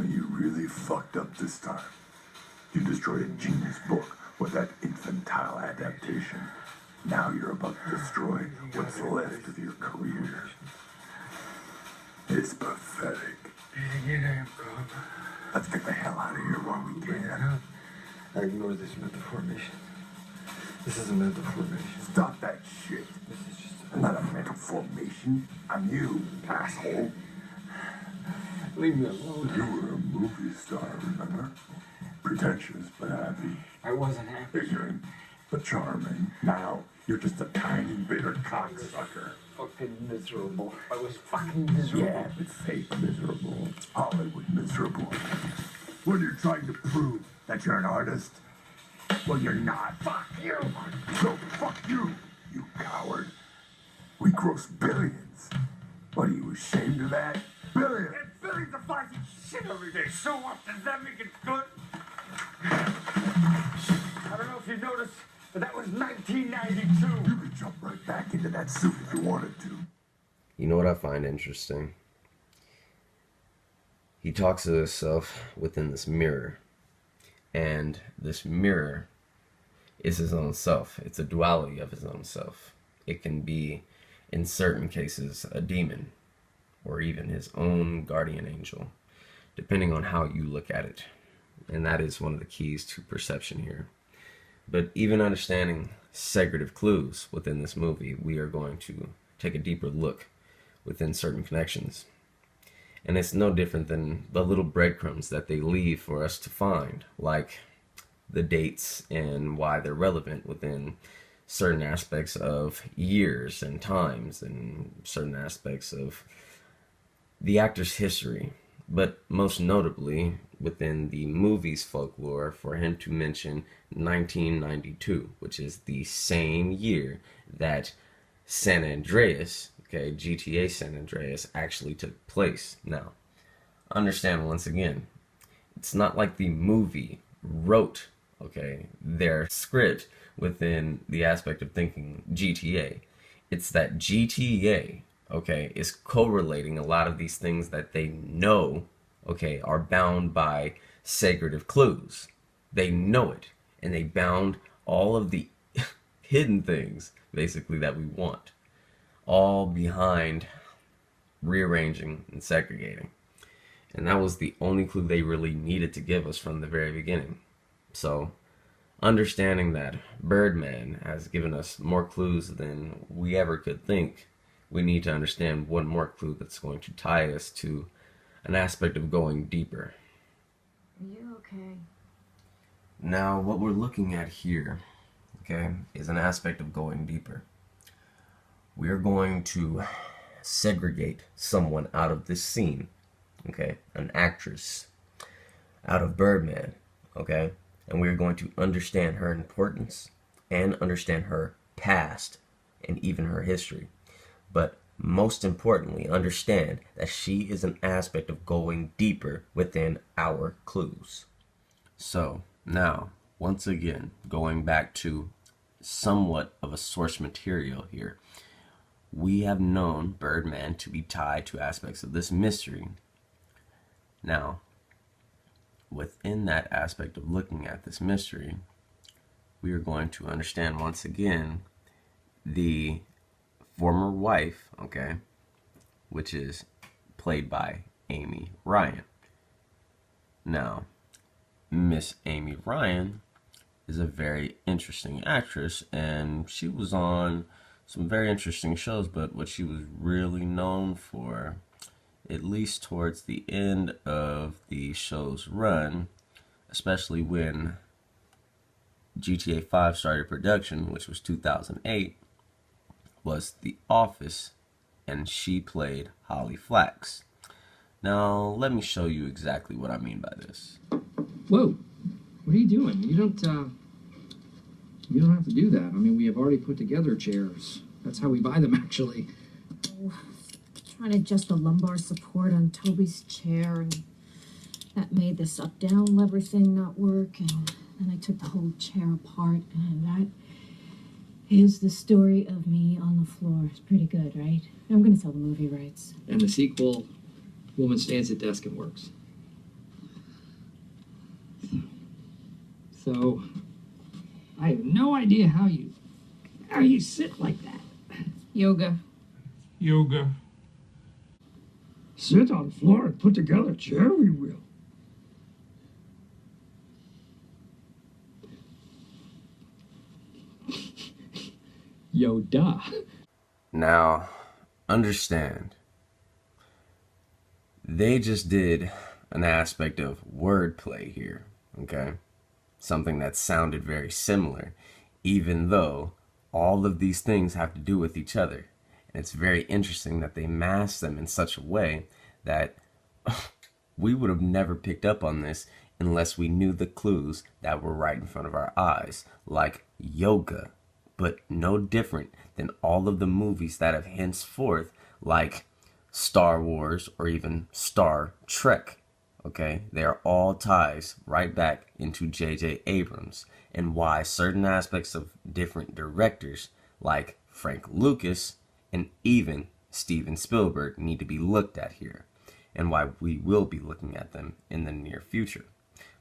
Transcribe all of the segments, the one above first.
You really fucked up this time. You destroyed a genius book with that infantile adaptation. Now you're about to destroy what's left of your career. It's pathetic. Let's get the hell out of here while we can. Ignore this mental formation. This is a mental formation. Stop that shit. This is just I'm not a mental formation. I'm you, asshole. Leave me alone. You were a movie star, remember? Pretentious but happy. I wasn't happy. Ignorant but charming. Now you're just a tiny, bitter cocksucker. Fucking miserable. I was fucking miserable. Yeah, but fake miserable. Hollywood miserable. What are you trying to prove? That you're an artist? Well, you're not. Fuck you! So fuck you, you coward. We gross billions. What, are you ashamed of that? Billions! And billions of flies eat shit every day. So what? Does that make it good? I don't know if you noticed, but that was 1992. You could jump right back into that suit if you wanted to. You know what I find interesting? He talks to himself within this mirror. And this mirror is his own self. It's a duality of his own self. It can be, in certain cases, a demon, or even his own guardian angel, depending on how you look at it. And that is one of the keys to perception here. But even understanding segregative clues within this movie, we are going to take a deeper look within certain connections. And it's no different than the little breadcrumbs that they leave for us to find, like the dates and why they're relevant within certain aspects of years and times and certain aspects of the actor's history. But most notably within the movie's folklore, for him to mention 1992, which is the same year that San Andreas, GTA San Andreas, actually took place. Now, understand once again, it's not like the movie wrote, their script within the aspect of thinking GTA. It's that GTA, is correlating a lot of these things that they know, are bound by segregative clues. They know it, and they bound all of the hidden things, basically, that we want, all behind rearranging and segregating. And that was the only clue they really needed to give us from the very beginning. So, understanding that Birdman has given us more clues than we ever could think, we need to understand one more clue that's going to tie us to an aspect of going deeper. Are you okay? Now, what we're looking at here, is an aspect of going deeper. We're going to segregate someone out of this scene, an actress, out of Birdman, and we're going to understand her importance and understand her past and even her history. But most importantly, understand that she is an aspect of going deeper within our clues. So, now, once again, going back to somewhat of a source material here, we have known Birdman to be tied to aspects of this mystery. Now, within that aspect of looking at this mystery, we are going to understand once again the former wife, which is played by Amy Ryan. Now, Miss Amy Ryan is a very interesting actress, and she was on some very interesting shows, but what she was really known for, at least towards the end of the show's run, especially when GTA 5 started production, which was 2008, was The Office, and she played Holly Flax. Now, let me show you exactly what I mean by this. Whoa, what are you doing? You don't have to do that. I mean, we have already put together chairs. That's how we buy them, actually. Oh, trying to adjust the lumbar support on Toby's chair, and that made this up-down lever thing not work, and then I took the whole chair apart, and that Is the story of me on the floor. It's pretty good, right? I'm gonna sell the movie rights. And the sequel, woman stands at desk and works. So, I have no idea how you sit like that. Yoga. Yoga. Sit on floor and put together a chair, we will. Yoda. Now, understand, they just did an aspect of wordplay here, okay? Something that sounded very similar, even though all of these things have to do with each other. And it's very interesting that they mask them in such a way that we would have never picked up on this unless we knew the clues that were right in front of our eyes, like yoga, but no different than all of the movies that have henceforth, like Star Wars or even Star Trek. Okay, they are all ties right back into J.J. Abrams, and why certain aspects of different directors like Frank Lucas and even Steven Spielberg need to be looked at here, and why we will be looking at them in the near future.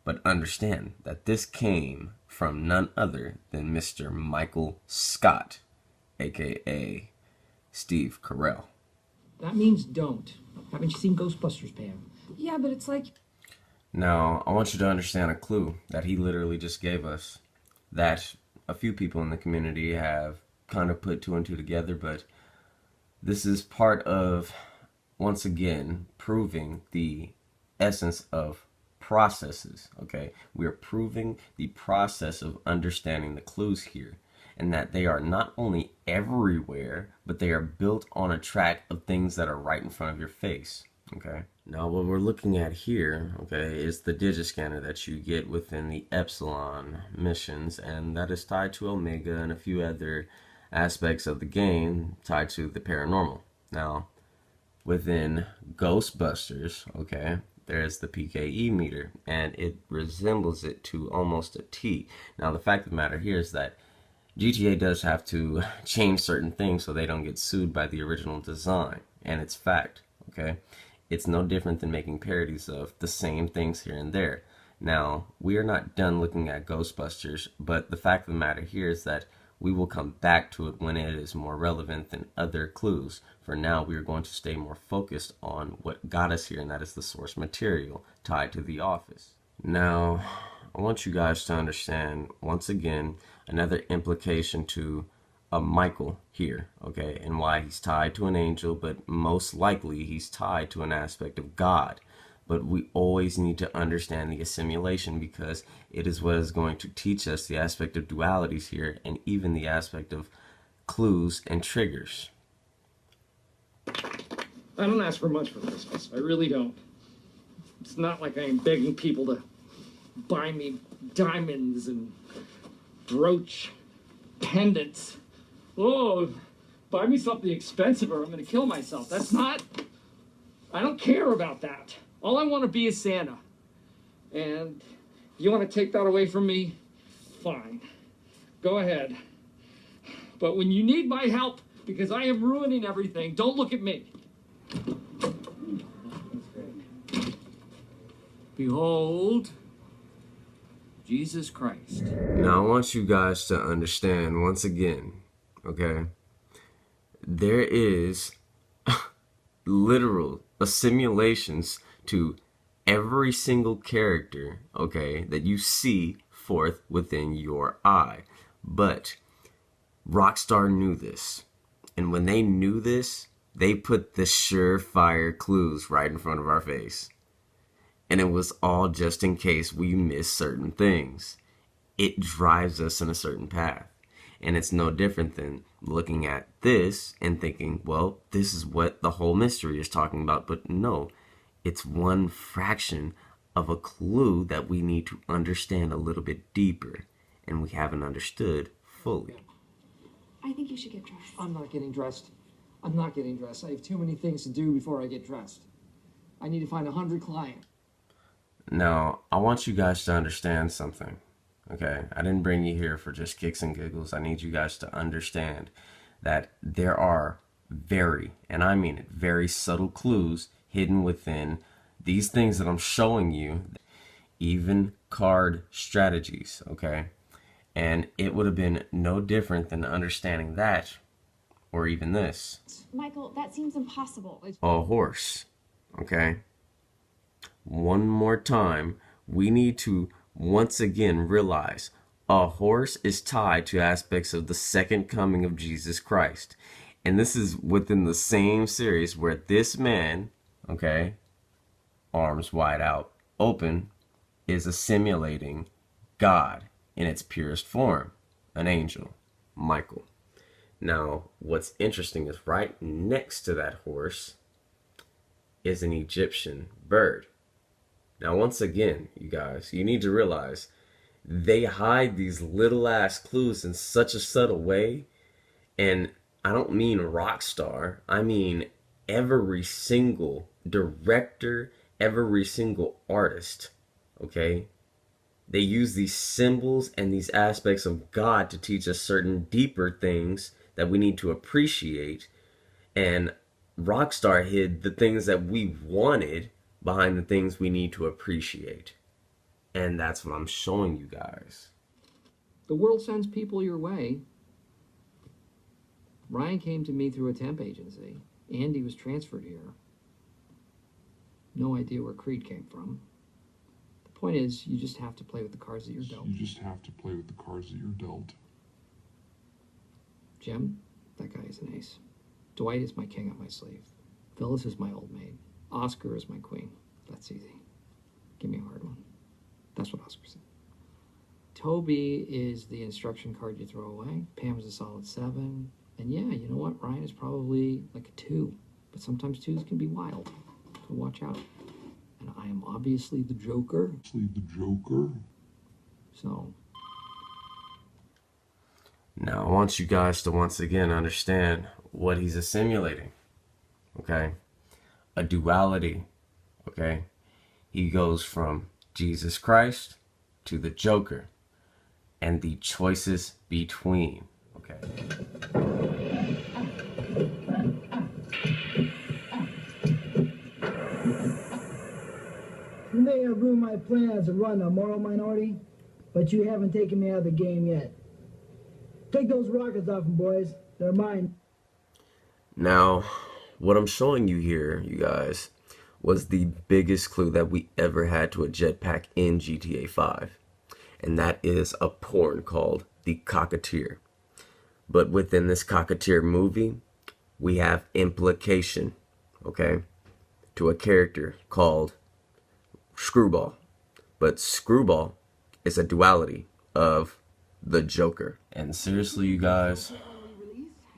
But understand that this came from none other than Mr. Michael Scott, aka Steve Carell. That means don't. Haven't you seen Ghostbusters, Pam? Yeah, but it's like... Now, I want you to understand a clue that he literally just gave us, that a few people in the community have kind of put two and two together, but this is part of, once again, proving the essence of processes, okay? We are proving the process of understanding the clues here, and that they are not only everywhere, but they are built on a track of things that are right in front of your face, okay? Now, what we're looking at here, okay, is the digiscanner that you get within the Epsilon missions, and that is tied to Omega and a few other aspects of the game tied to the paranormal. Now, within Ghostbusters, okay, there's the PKE meter, and it resembles it to almost a T. Now, the fact of the matter here is that GTA does have to change certain things so they don't get sued by the original design, and it's fact, okay? It's no different than making parodies of the same things here and there. Now, we are not done looking at Ghostbusters, but the fact of the matter here is that we will come back to it when it is more relevant than other clues. For now, we are going to stay more focused on what got us here, and that is the source material tied to The Office. Now, I want you guys to understand, once again, another implication to Michael here, okay, and why he's tied to an angel, but most likely he's tied to an aspect of God. But we always need to understand the assimilation, because it is what is going to teach us the aspect of dualities here, and even the aspect of clues and triggers. I don't ask for much for Christmas. I really don't. It's not like I'm begging people to buy me diamonds and brooch pendants. Oh, buy me something expensive or I'm going to kill myself. That's not... I don't care about that. All I want to be is Santa. And you want to take that away from me? Fine. Go ahead. But when you need my help, because I am ruining everything, don't look at me. Behold, Jesus Christ. Now, I want you guys to understand, once again, okay, there is literal assimilations to every single character, okay, that you see forth within your eye. But Rockstar knew this, and when they knew this, they put the surefire clues right in front of our face. And it was all just in case we miss certain things. It drives us in a certain path. And it's no different than looking at this and thinking, well, this is what the whole mystery is talking about. But no, it's one fraction of a clue that we need to understand a little bit deeper. And we haven't understood fully. I think you should get dressed. I'm not getting dressed. I'm not getting dressed. I have too many things to do before I get dressed. I need to find 100 clients. Now, I want you guys to understand something, okay? I didn't bring you here for just kicks and giggles. I need you guys to understand that there are very, and I mean it, very subtle clues hidden within these things that I'm showing you, even card strategies, okay? And it would have been no different than understanding that, or even this. Michael, that seems impossible. A horse, okay? One more time, we need to once again realize a horse is tied to aspects of the second coming of Jesus Christ. And this is within the same series where this man, okay, arms wide out, open, is assimilating God in its purest form, an angel, Michael. Now, what's interesting is right next to that horse is an Egyptian bird. Now, once again, you guys, you need to realize they hide these little ass clues in such a subtle way. And I don't mean Rockstar, I mean every single director, every single artist, okay? They use these symbols and these aspects of God to teach us certain deeper things that we need to appreciate. And Rockstar hid the things that we wanted behind the things we need to appreciate. And that's what I'm showing you guys. The world sends people your way. Ryan came to me through a temp agency. Andy was transferred here. No idea where Creed came from. The point is, you just have to play with the cards that you're dealt. You just have to play with the cards that you're dealt. Jim, that guy is an ace. Dwight is my king up my sleeve. Phyllis is my old maid. Oscar is my queen. That's easy. Give me a hard one. That's what Oscar said. Toby is the instruction card you throw away. Pam is a solid 7. And yeah, you know what? Ryan is probably like a 2. But sometimes 2s can be wild. So watch out. And I am obviously the Joker. So. Now, I want you guys to once again understand what he's assimilating, okay? A duality, okay? He goes from Jesus Christ to the Joker and the choices between, okay? You may have ruined my plans to run a moral minority, but you haven't taken me out of the game yet. Take those rockets off them, boys. They're mine. Now, what I'm showing you here, you guys, was the biggest clue that we ever had to a jetpack in GTA 5. And that is a porn called The Cocketeer. But within this Cocketeer movie, we have implication, okay, to a character called Screwball. But Screwball is a duality of the Joker. And seriously, you guys,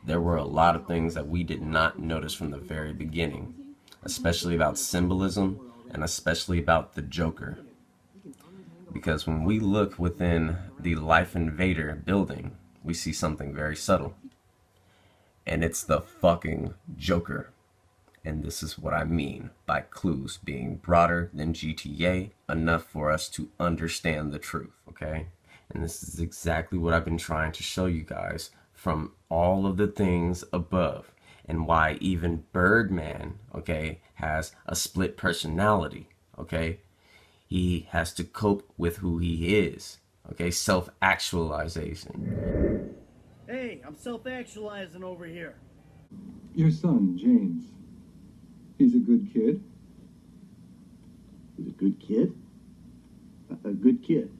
there were a lot of things that we did not notice from the very beginning, especially about symbolism and especially about the Joker. Because when we look within the Life Invader building, we see something very subtle. And it's the fucking Joker. And this is what I mean by clues being broader than GTA, enough for us to understand the truth, okay? And this is exactly what I've been trying to show you guys from all of the things above, and why even Birdman, okay, has a split personality, okay? He has to cope with who he is, okay? Self-actualization. Hey, I'm self-actualizing over here. Your son, James. He's a good kid. He's a good kid? A good kid?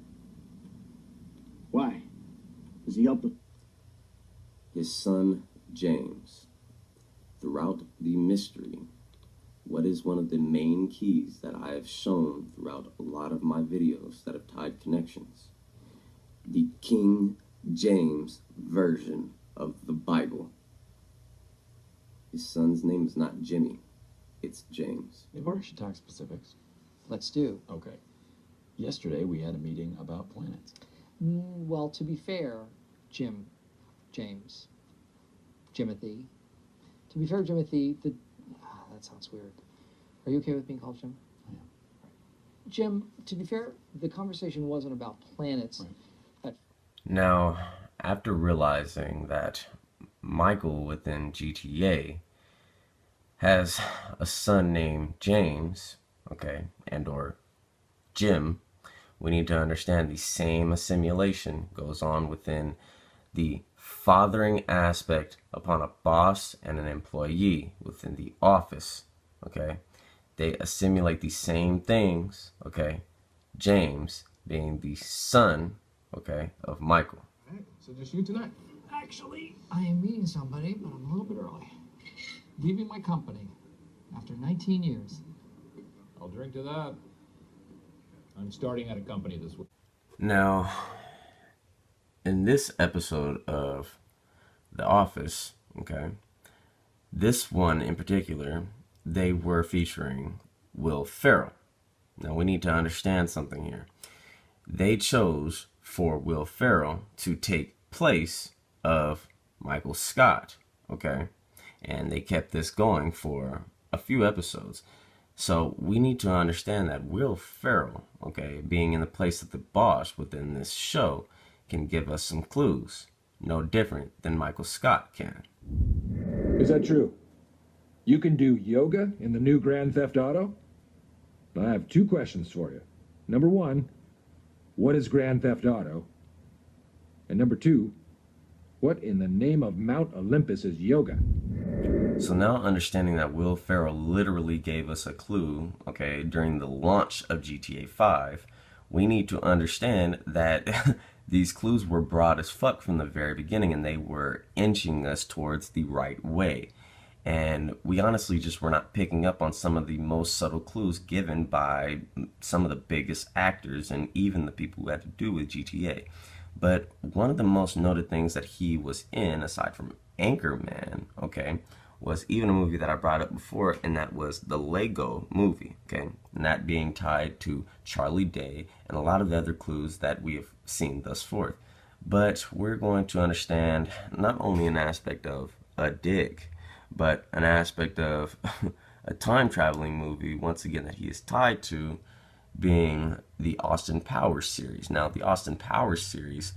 Why? Does he help the... His son, James. Throughout the mystery, what is one of the main keys that I have shown throughout a lot of my videos that have tied connections? The King James version of the Bible. His son's name is not Jimmy, it's James. Maybe we should talk specifics. Let's do. Okay. Yesterday we had a meeting about planets. Well, to be fair, James, Jimothy. To be fair, Jimothy, that sounds weird. Are you okay with being called Jim? I am. Jim, to be fair, the conversation wasn't about planets. Right. Now, after realizing that Michael within GTA has a son named James, okay, and or Jim, we need to understand the same assimilation goes on within the fathering aspect upon a boss and an employee within the office, okay? They assimilate the same things, okay? James being the son, okay, of Michael. Alright, so just you tonight. Actually, I am meeting somebody, but I'm a little bit early. Leaving my company after 19 years. I'll drink to that. I'm starting at a company this week. Now, in this episode of The Office, okay, this one in particular, they were featuring Will Ferrell. Now, we need to understand something here. They chose for Will Ferrell to take place of Michael Scott, okay? And they kept this going for a few episodes. So we need to understand that Will Ferrell, okay, being in the place of the boss within this show, can give us some clues. No different than Michael Scott can. Is that true? You can do yoga in the new Grand Theft Auto? I have 2 questions for you. Number 1, what is Grand Theft Auto? And number 2, what in the name of Mount Olympus is yoga? So now understanding that Will Ferrell literally gave us a clue, okay, during the launch of GTA 5, we need to understand that these clues were broad as fuck from the very beginning, and they were inching us towards the right way. And we honestly just were not picking up on some of the most subtle clues given by some of the biggest actors and even the people who had to do with GTA. But one of the most noted things that he was in, aside from Anchorman, okay, was even a movie that I brought up before, and that was the Lego movie, okay? And that being tied to Charlie Day and a lot of the other clues that we have seen thus forth. But we're going to understand not only an aspect of a dig, but an aspect of a time-traveling movie, once again, that he is tied to, being the Austin Powers series. Now, the Austin Powers series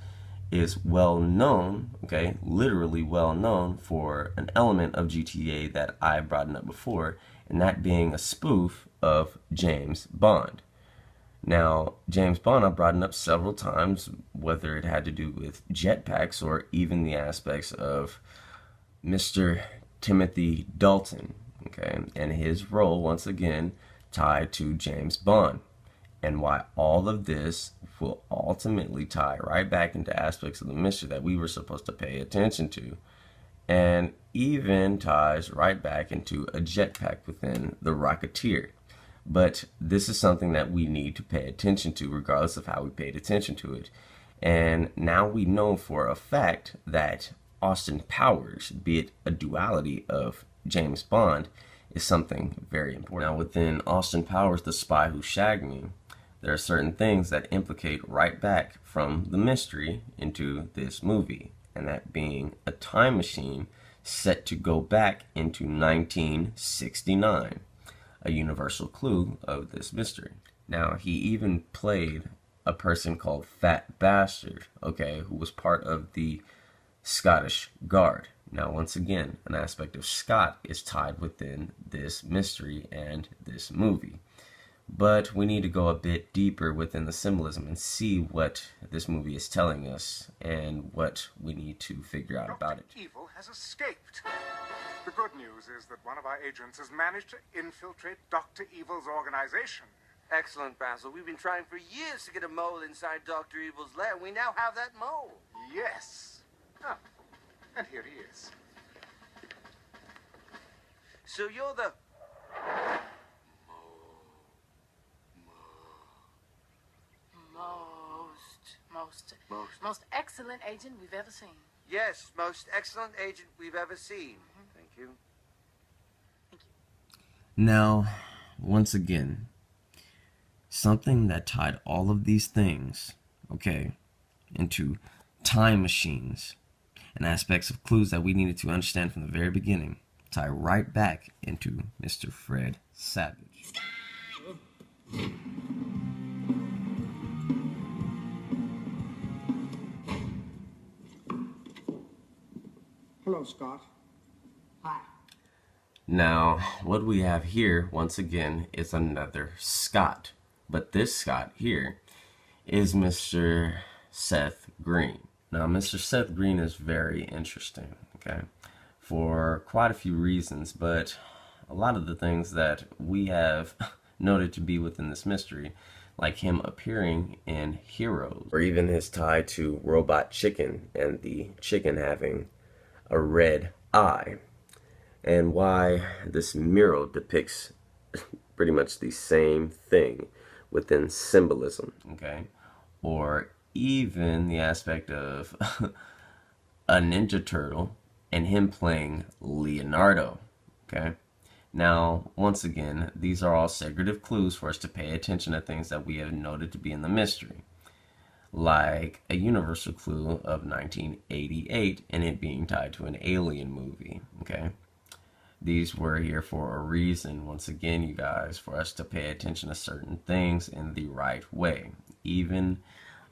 is well known, okay, literally well known for an element of GTA that I brought up before, and that being a spoof of James Bond. Now, James Bond, I've brought it up several times, whether it had to do with jetpacks or even the aspects of Mr. Timothy Dalton, okay, and his role, once again, tied to James Bond. And why all of this will ultimately tie right back into aspects of the mystery that we were supposed to pay attention to, and even ties right back into a jetpack within the Rocketeer. But this is something that we need to pay attention to regardless of how we paid attention to it. And now we know for a fact that Austin Powers, be it a duality of James Bond, is something very important. Now within Austin Powers, The Spy Who Shagged Me, there are certain things that implicate right back from the mystery into this movie, and that being a time machine set to go back into 1969, a universal clue of this mystery. Now, he even played a person called Fat Bastard, okay, who was part of the Scottish Guard. Now, once again, an aspect of Scott is tied within this mystery and this movie. But we need to go a bit deeper within the symbolism and see what this movie is telling us and what we need to figure out about it. Evil has escaped. The good news is that one of our agents has managed to infiltrate Dr. Evil's organization. Excellent, Basil. We've been trying for years to get a mole inside Dr. Evil's lair. We now have that mole. Yes. Ah, and here he is. So you're the... Most excellent agent we've ever seen. Yes, most excellent agent we've ever seen. Thank you. Now, once again, something that tied all of these things, okay, into time machines and aspects of clues that we needed to understand from the very beginning, tie right back into Mr. Fred Savage. Hello, Scott. Hi. Now, what we have here, once again, is another Scott. But this Scott here is Mr. Seth Green. Now, Mr. Seth Green is very interesting, okay, for quite a few reasons, but a lot of the things that we have noted to be within this mystery, like him appearing in Heroes, or even his tie to Robot Chicken and the chicken having a red eye, and why this mural depicts pretty much the same thing within symbolism, okay, or even the aspect of a Ninja Turtle and him playing Leonardo, okay. Now, once again, these are all secretive clues for us to pay attention to things that we have noted to be in the mystery, like a universal clue of 1988 and it being tied to an alien movie, okay. These were here for a reason, once again, you guys, for us to pay attention to certain things in the right way. Even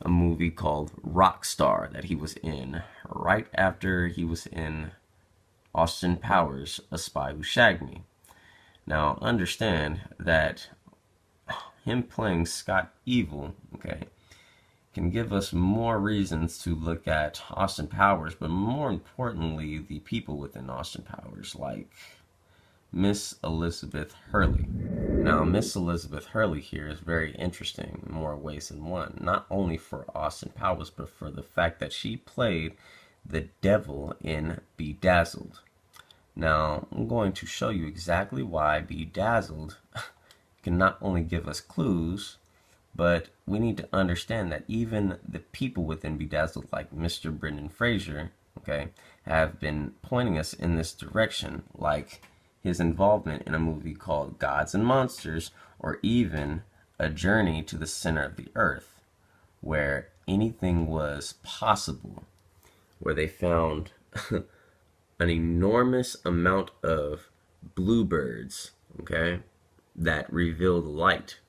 a movie called Rockstar that he was in right after he was in Austin Powers, A Spy Who Shagged Me. Now, understand that him playing Scott Evil, okay, can give us more reasons to look at Austin Powers, but more importantly, the people within Austin Powers, like Miss Elizabeth Hurley. Now, Miss Elizabeth Hurley here is very interesting in more ways than one, not only for Austin Powers, but for the fact that she played the devil in Bedazzled. Now, I'm going to show you exactly why Bedazzled can not only give us clues, but we need to understand that even the people within Bedazzled, like Mr. Brendan Fraser, okay, have been pointing us in this direction, like his involvement in a movie called Gods and Monsters, or even A Journey to the Center of the Earth, where anything was possible, where they found an enormous amount of bluebirds, okay, that revealed light.